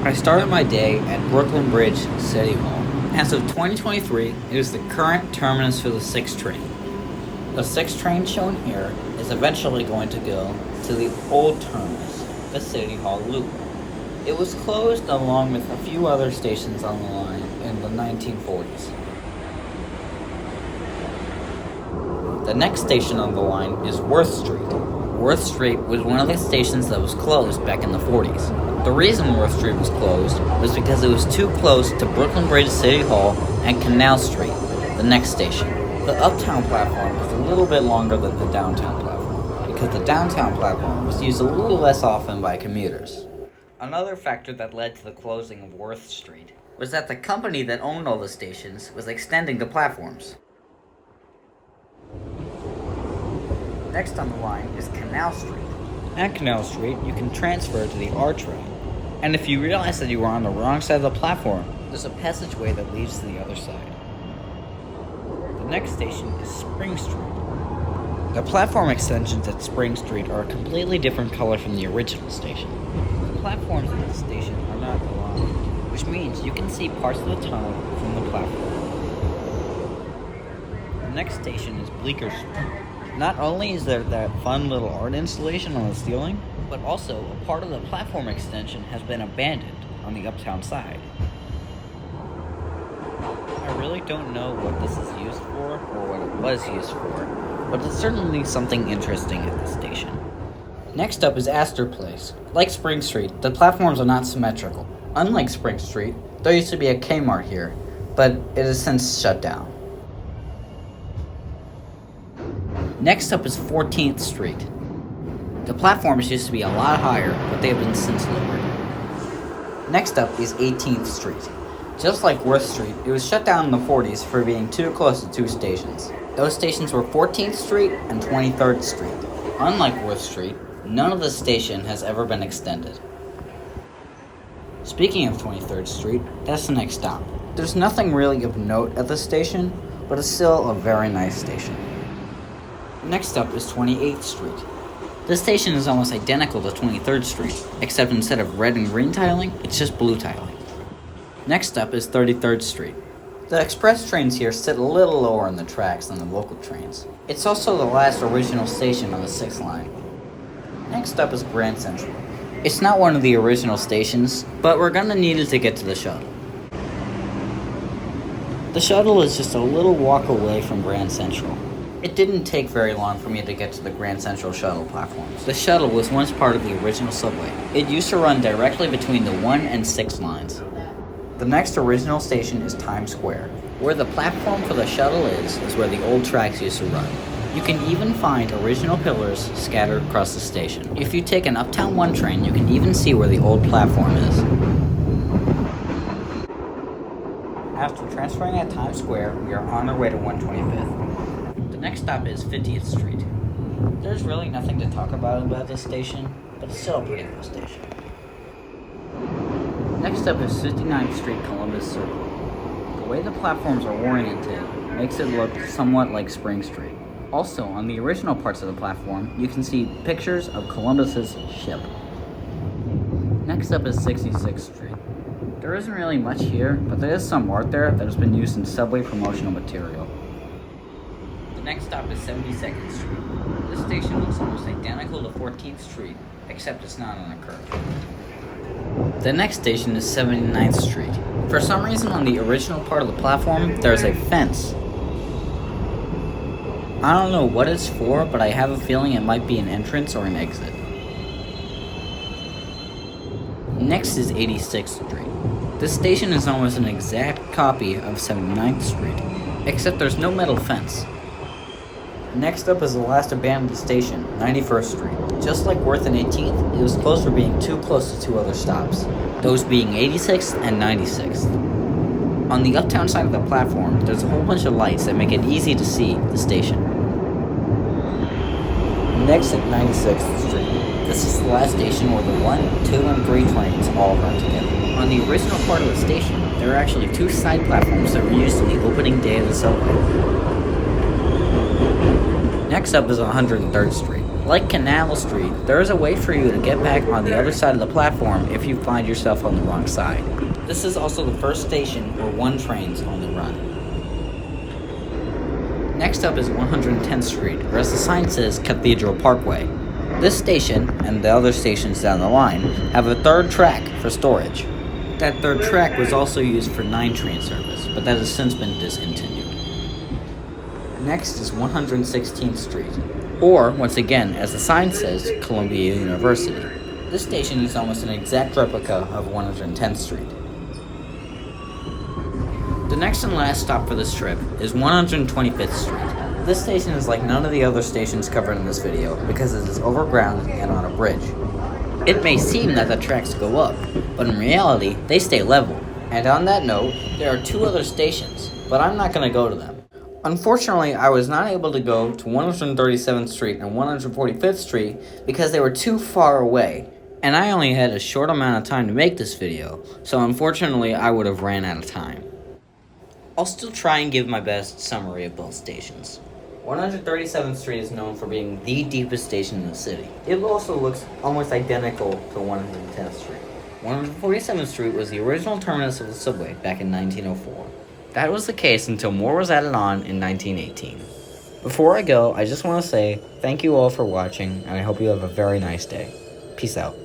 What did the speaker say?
I started my day at Brooklyn Bridge City Hall. As of 2023, it is the current terminus for the 6th train. The 6th train shown here is eventually going to go to the old terminus, the City Hall Loop. It was closed along with a few other stations on the line in the 1940s. The next station on the line is Worth Street. Worth Street was one of the stations that was closed back in the 40s. The reason Worth Street was closed was because it was too close to Brooklyn Bridge City Hall and Canal Street, the next station. The uptown platform is a little bit longer than the downtown platform, because the downtown platform was used a little less often by commuters. Another factor that led to the closing of Worth Street was that the company that owned all the stations was extending the platforms. Next on the line is Canal Street. At Canal Street, you can transfer to the R train. And if you realize that you are on the wrong side of the platform, there's a passageway that leads to the other side. The next station is Spring Street. The platform extensions at Spring Street are a completely different color from the original station. The platforms at this station are not aligned, which means you can see parts of the tunnel from the platform. The next station is Bleecker Street. Not only is there that fun little art installation on the ceiling, but also a part of the platform extension has been abandoned on the uptown side. I really don't know what this is used for or what it was used for, but it's certainly something interesting at the station. Next up is Astor Place. Like Spring Street, the platforms are not symmetrical. Unlike Spring Street, there used to be a Kmart here, but it has since shut down. Next up is 14th Street. The platforms used to be a lot higher, but they have been since lowered. Next up is 18th Street. Just like Worth Street, it was shut down in the 40s for being too close to two stations. Those stations were 14th Street and 23rd Street. Unlike Worth Street, none of the station has ever been extended. Speaking of 23rd Street, that's the next stop. There's nothing really of note at the station, but it's still a very nice station. Next up is 28th Street. This station is almost identical to 23rd Street, except instead of red and green tiling, it's just blue tiling. Next up is 33rd Street. The express trains here sit a little lower in the tracks than the local trains. It's also the last original station on the 6th line. Next up is Grand Central. It's not one of the original stations, but we're gonna need it to get to the shuttle. The shuttle is just a little walk away from Grand Central. It didn't take very long for me to get to the Grand Central shuttle platforms. The shuttle was once part of the original subway. It used to run directly between the 1 and 6 lines. The next original station is Times Square. Where the platform for the shuttle is where the old tracks used to run. You can even find original pillars scattered across the station. If you take an Uptown 1 train, you can even see where the old platform is. After transferring at Times Square, we are on our way to 125th. The next stop is 50th Street. There's really nothing to talk about this station, but it's still a pretty cool station. Next up is 59th Street, Columbus Circle. The way the platforms are oriented makes it look somewhat like Spring Street. Also, on the original parts of the platform, you can see pictures of Columbus's ship. Next up is 66th Street. There isn't really much here, but there is some art there that has been used in subway promotional material. The next stop is 72nd Street. This station looks almost identical to 14th Street, except it's not on a curve. The next station is 79th Street. For some reason on the original part of the platform, there's a fence. I don't know what it's for, but I have a feeling it might be an entrance or an exit. Next is 86th Street. This station is almost an exact copy of 79th Street, except there's no metal fence. Next up is the last abandoned station, 91st Street. Just like Worth and 18th, it was closed for being too close to two other stops, those being 86th and 96th. On the uptown side of the platform, there's a whole bunch of lights that make it easy to see the station. Next at 96th Street. This is the last station where the 1, 2, and 3 trains all run together. On the original part of the station, there are actually 2 side platforms that were used on the opening day of the subway. Next up is 103rd Street. Like Canal Street, there is a way for you to get back on the other side of the platform if you find yourself on the wrong side. This is also the first station where one train's on the run. Next up is 110th Street, or as the sign says, Cathedral Parkway. This station, and the other stations down the line, have a third track for storage. That third track was also used for 9 train service, but that has since been discontinued. Next is 116th Street, or, once again, as the sign says, Columbia University. This station is almost an exact replica of 110th Street. The next and last stop for this trip is 125th Street. This station is like none of the other stations covered in this video because it is overground and on a bridge. It may seem that the tracks go up, but in reality, they stay level. And on that note, there are 2 other stations, but I'm not going to go to them. Unfortunately, I was not able to go to 137th Street and 145th Street because they were too far away, and I only had a short amount of time to make this video, so unfortunately I would have ran out of time. I'll still try and give my best summary of both stations. 137th Street is known for being the deepest station in the city. It also looks almost identical to 110th Street. 147th Street was the original terminus of the subway back in 1904. That was the case until more was added on in 1918. Before I go, I just want to say thank you all for watching, and I hope you have a very nice day. Peace out.